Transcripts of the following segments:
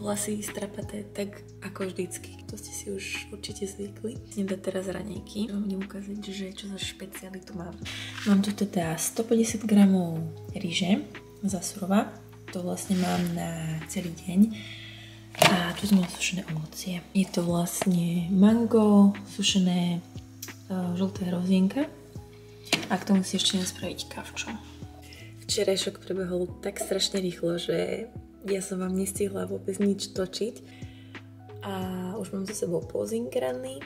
Vlasy strapaté, tak ako vždycky. To ste si už určite zvykli. Nedá teraz raňajky. Budem ukázať, že čo za špecialitu mám. Mám tu teda 150 g ryže za surova. To vlastne mám na celý deň. A tu sme sušené ovocie. Je to vlastne mango, sušené žlté hrozienka. A k tomu si ešte idem spraviť kavčo. Včerajšok prebehol tak strašne rýchlo, že ja som vám nestihla vôbec nič točiť. A už mám za sebou posing ranný,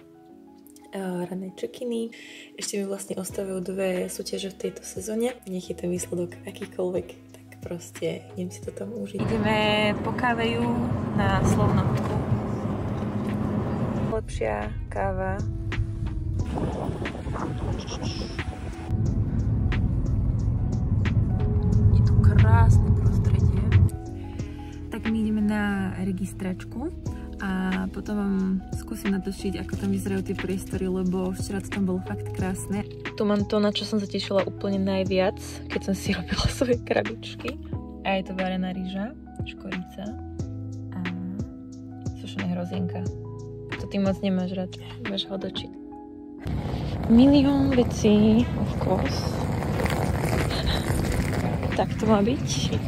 ranné check-iny. Ešte mi vlastne ostávajú 2 súťaže v tejto sezóne. Nech je ten výsledok akýkoľvek, tak proste idem si to tam užiť. Ideme po káveju na Slovnotku. Lepšia káva. Je tu krásne prostredie. Tak my ideme na registračku a potom vám skúsim natočiť, ako tam vyzerajú tie priestory, lebo včera to tam bolo fakt krásne. Tu mám to, na čo som sa tešila úplne najviac, keď som si robila svoje krabičky. A je to varená ryža, škorica a sušené hrozienka. To ty moc nemáš rád, máš hodočiť. Milión vecí, of course. Tak to má byť.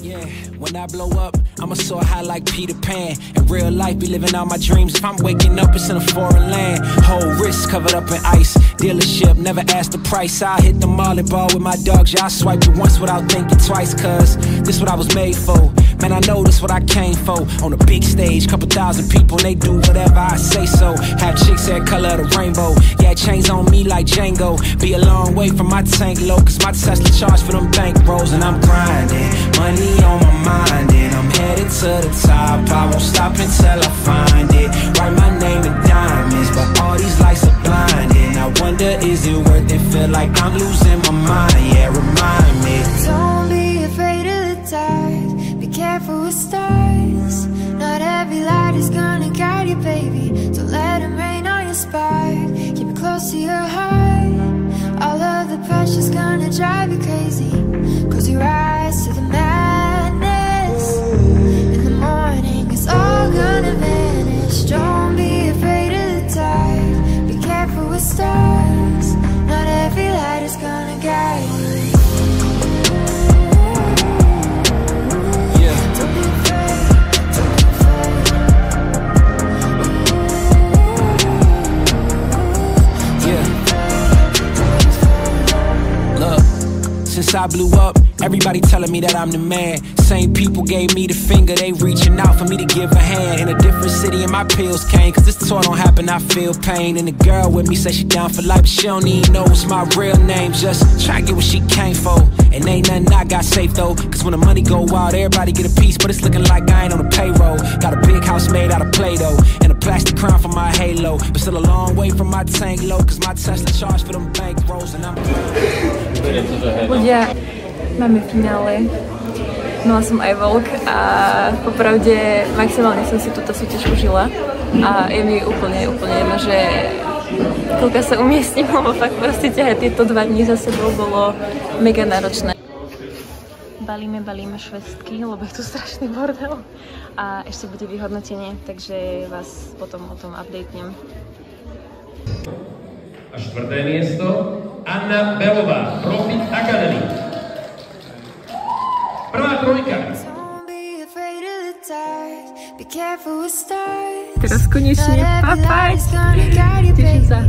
Yeah, when I blow up, I'ma soar high like Peter Pan. In real life, be living all my dreams. If I'm waking up, it's in a foreign land. Whole wrist covered up in ice. Dealership, never ask the price. I hit the mall and ball with my dogs. Yeah, I swiped it once without thinking twice. Cause this what I was made for. Man, I know this what I came for. On a big stage, couple thousand people, and they do whatever I say so. Have chicks that color of the rainbow. Yeah, chains on me like Django. Be a long way from my tank low. Cause my Tesla charge for them bank rolls. And I'm grinding, money on my mind. And I'm headed to the top. I won't stop until I find it. Write my name in diamonds, but all these lights are blinding. I wonder, is it worth it? Feel like I'm losing my mind. Yeah, remind me. Don't be afraid of the dark. Be careful with stars. Not every light is gonna guide you, baby. Don't let them rain on your spark. Keep it close to your heart. All of the pressure's gonna drive you crazy. Close your eyes to the madness. In the morning it's all gonna vanish. Don't be afraid of the dark. Be careful with stars. Not every light is gonna guide you. Since I blew up, everybody telling me that I'm the man. Same people gave me the finger, they reaching out for me to give a hand. In a different city and my pills came, cause this tour don't happen, I feel pain. And the girl with me say she down for life, but she don't even know what's my real name. Just try to get what she came for. And ain't nothing I got safe though, cause when the money go wild, everybody get a piece. But it's looking like I ain't on the payroll. Got a big house made out of Play-Doh, and a plastic crown for my halo. But still a long way from my tank low, cause my Tesla charge for them bank rolls. And I'm... Ľudia, máme finále. Mala som aj Volk a popravde maximálne som si túto súťaž užila. A je mi úplne jedno, že koľko sa umiestním, lebo fakt proste ťahať tieto 2 dní za sebou bolo mega náročné. Balíme švestky, lebo je tu strašný bordel. A ešte bude vyhodnotenie, takže vás potom o tom updatenem. A 4. miesto Anna Belová, Profit Academy. Prvá trojka. Teraz konečne papať. Teším sa.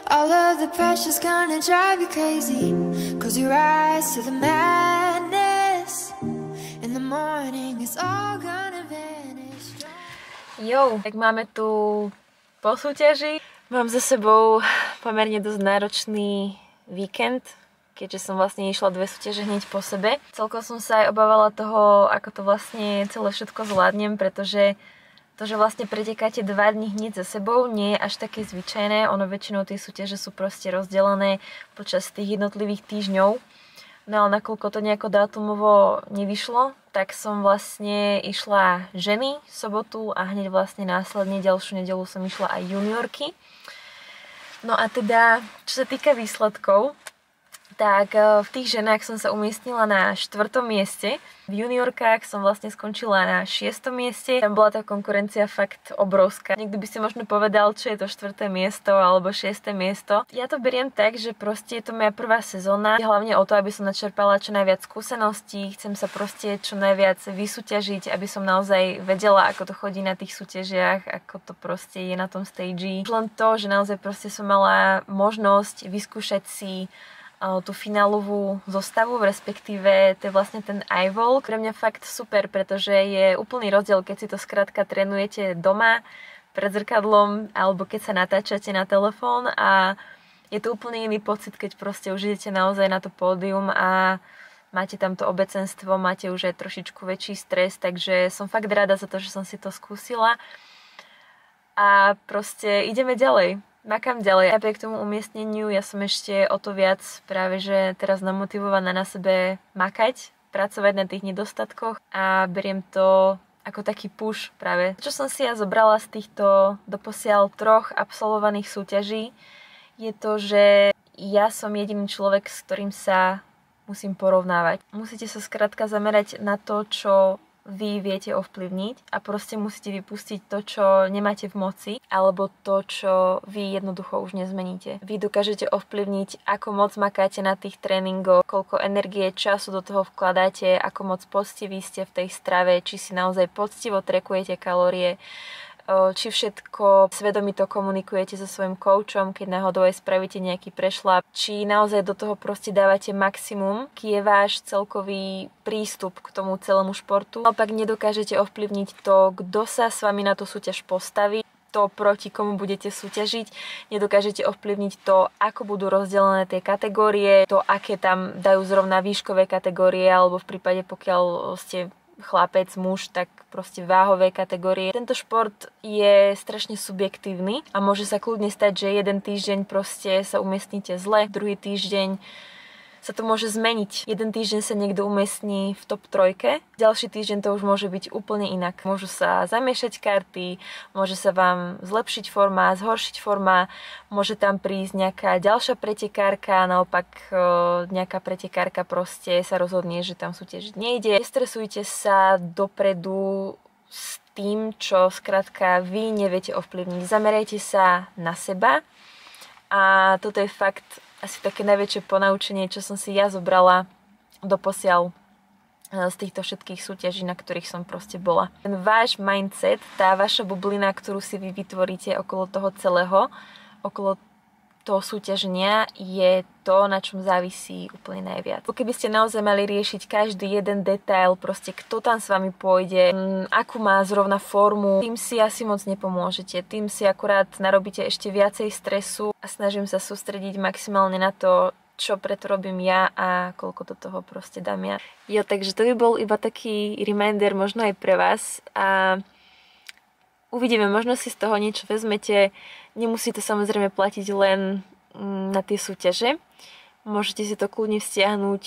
All of the pressure's gonna drive you crazy. Close your eyes to the madness. In the morning it's all gonna vanish. Jo, tak máme tu po súťaži. Mám za sebou pomerne dosť náročný víkend, keďže som vlastne išla 2 súťaže hneď po sebe. Celkom som sa aj obávala toho, ako to vlastne celé všetko zvládnem, pretože To, že vlastne pretekáte 2 dní hneď za sebou, nie je až také zvyčajné. Ono väčšinou tie súťaže sú proste rozdelené počas tých jednotlivých týždňov. No ale nakoľko to nejako dátumovo nevyšlo, tak som vlastne išla ženy v sobotu a hneď vlastne následne ďalšiu nedeľu som išla aj juniorky. No a teda, čo sa týka výsledkov, tak v tých ženách som sa umiestnila na 4. mieste. V juniorkách som vlastne skončila na 6. mieste. Tam bola tá konkurencia fakt obrovská. Niekto by si možno povedal, čo je to 4. miesto alebo 6. miesto. Ja to beriem tak, že proste je to moja prvá sezóna. Hlavne o to, aby som načerpala čo najviac skúseností. Chcem sa proste čo najviac vysúťažiť, aby som naozaj vedela, ako to chodí na tých súťažiach, ako to proste je na tom stage. Len to, že naozaj proste som mala možnosť vyskúšať si tú finálovú zostavu, respektíve to je vlastne ten iVolk. Pre mňa fakt super, pretože je úplný rozdiel, keď si to skrátka trénujete doma, pred zrkadlom, alebo keď sa natáčate na telefón a je to úplne iný pocit, keď proste už idete naozaj na to pódium a máte tam to obecenstvo, máte už aj trošičku väčší stres, takže som fakt rada za to, že som si to skúsila a proste ideme ďalej. Makám ďalej. Napriek tomu umiestneniu ja som ešte o to viac práve, že teraz namotivovaná na sebe makať, pracovať na tých nedostatkoch a beriem to ako taký push práve. Čo som si ja zobrala z týchto doposiaľ 3 absolvovaných súťaží je to, že ja som jediný človek, s ktorým sa musím porovnávať. Musíte sa skrátka zamerať na to, čo vy viete ovplyvniť a proste musíte vypustiť to, čo nemáte v moci alebo to, čo vy jednoducho už nezmeníte. Vy dokážete ovplyvniť, ako moc makáte na tých tréningoch, koľko energie, času do toho vkladáte, ako moc poctiví ste v tej strave, či si naozaj poctivo trekujete kalórie, či všetko svedomito komunikujete so svojím koučom, keď náhodou aj spravíte nejaký prešľap, či naozaj do toho proste dávate maximum, aký je váš celkový prístup k tomu celému športu. Naopak nedokážete ovplyvniť to, kto sa s vami na tú súťaž postaví, to, proti komu budete súťažiť, nedokážete ovplyvniť to, ako budú rozdelené tie kategórie, to, aké tam dajú zrovna výškové kategórie, alebo v prípade, pokiaľ ste chlapec, muž, tak proste váhové kategórie. Tento šport je strašne subjektívny a môže sa kľudne stať, že jeden týždeň proste sa umiestnite zle, druhý týždeň sa to môže zmeniť. Jeden týždeň sa niekto umiestní v top 3, ďalší týždeň to už môže byť úplne inak. Môžu sa zamiešať karty, môže sa vám zlepšiť forma, zhoršiť forma, môže tam prísť nejaká ďalšia pretekárka, naopak nejaká pretekárka proste sa rozhodne, že tam súťažiť nejde. Nestresujte sa dopredu s tým, čo skrátka vy neviete ovplyvniť. Zamerajte sa na seba a toto je fakt asi také najväčšie ponaučenie, čo som si ja zobrala doposiaľ z týchto všetkých súťaží, na ktorých som proste bola. Ten váš mindset, tá vaša bublina, ktorú si vy vytvoríte okolo toho celého, okolo toho súťaženia, je to, na čom závisí úplne najviac. Keby ste naozaj mali riešiť každý jeden detail, proste kto tam s vami pôjde, akú má zrovna formu, tým si asi moc nepomôžete. Tým si akurát narobíte ešte viacej stresu a snažím sa sústrediť maximálne na to, čo preto robím ja a koľko do toho proste dám ja. Jo, takže to by bol iba taký reminder možno aj pre vás a uvidíme, možno si z toho niečo vezmete. Nemusí to samozrejme platiť len na tie súťaže. Môžete si to kľudne vzťahnuť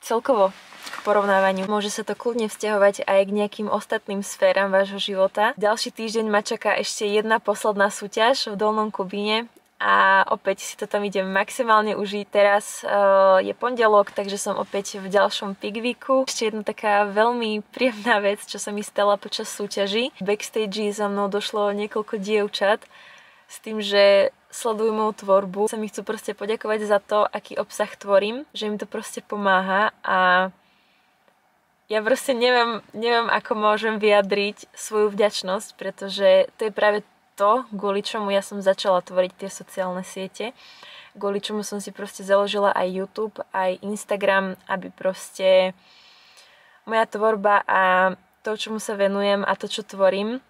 celkovo k porovnávaniu. Môže sa to kľudne vzťahovať aj k nejakým ostatným sféram vášho života. Ďalší týždeň ma čaká ešte jedna posledná súťaž v Dolnom Kubíne a opäť si to tam idem maximálne užiť. Teraz je pondelok, takže som opäť v ďalšom Peak Weeku. Ešte jedna taká veľmi príjemná vec, čo sa mi stala počas súťaží. V backstage za mnou došlo niekoľko dievčat s tým, že sledujú moju tvorbu. Sa mi chcú proste poďakovať za to, aký obsah tvorím, že im to proste pomáha a ja proste neviem, ako môžem vyjadriť svoju vďačnosť, pretože to je práve to, kvôli čomu ja som začala tvoriť tie sociálne siete, kvôli čomu som si proste založila aj YouTube, aj Instagram, aby proste moja tvorba a to, čomu sa venujem a to, čo tvorím,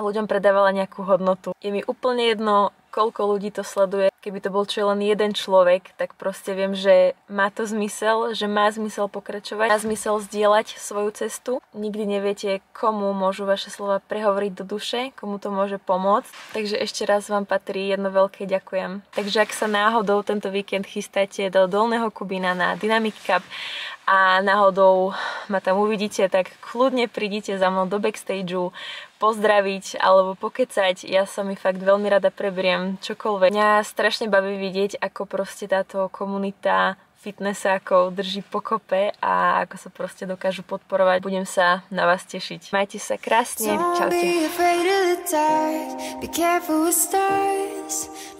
ľuďom predávala nejakú hodnotu. Je mi úplne jedno, koľko ľudí to sleduje. Keby to bol čo len jeden človek, tak proste viem, že má to zmysel, že má zmysel pokračovať, má zmysel zdieľať svoju cestu. Nikdy neviete, komu môžu vaše slova prehovoriť do duše, komu to môže pomôcť. Takže ešte raz vám patrí jedno veľké ďakujem. Takže ak sa náhodou tento víkend chystáte do Dolného Kubína na Dynamic Cup a náhodou ma tam uvidíte, tak kľudne prídite za mnou do backstageu, pozdraviť alebo pokecať. Ja sa mi fakt veľmi rada preberiem čokoľvek. Mňa strašne baví vidieť, ako proste táto komunita fitnessákov drží pokope a ako sa proste dokážu podporovať. Budem sa na vás tešiť. Majte sa krásne. Čaute.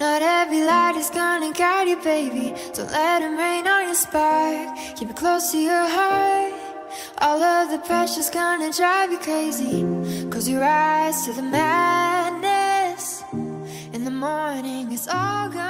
Not every light is gonna guide you, baby. Don't let them rain on your spark. Keep it close to your heart. All of the pressure's gonna drive you crazy. Close your eyes to the madness. In the morning, it's all gonna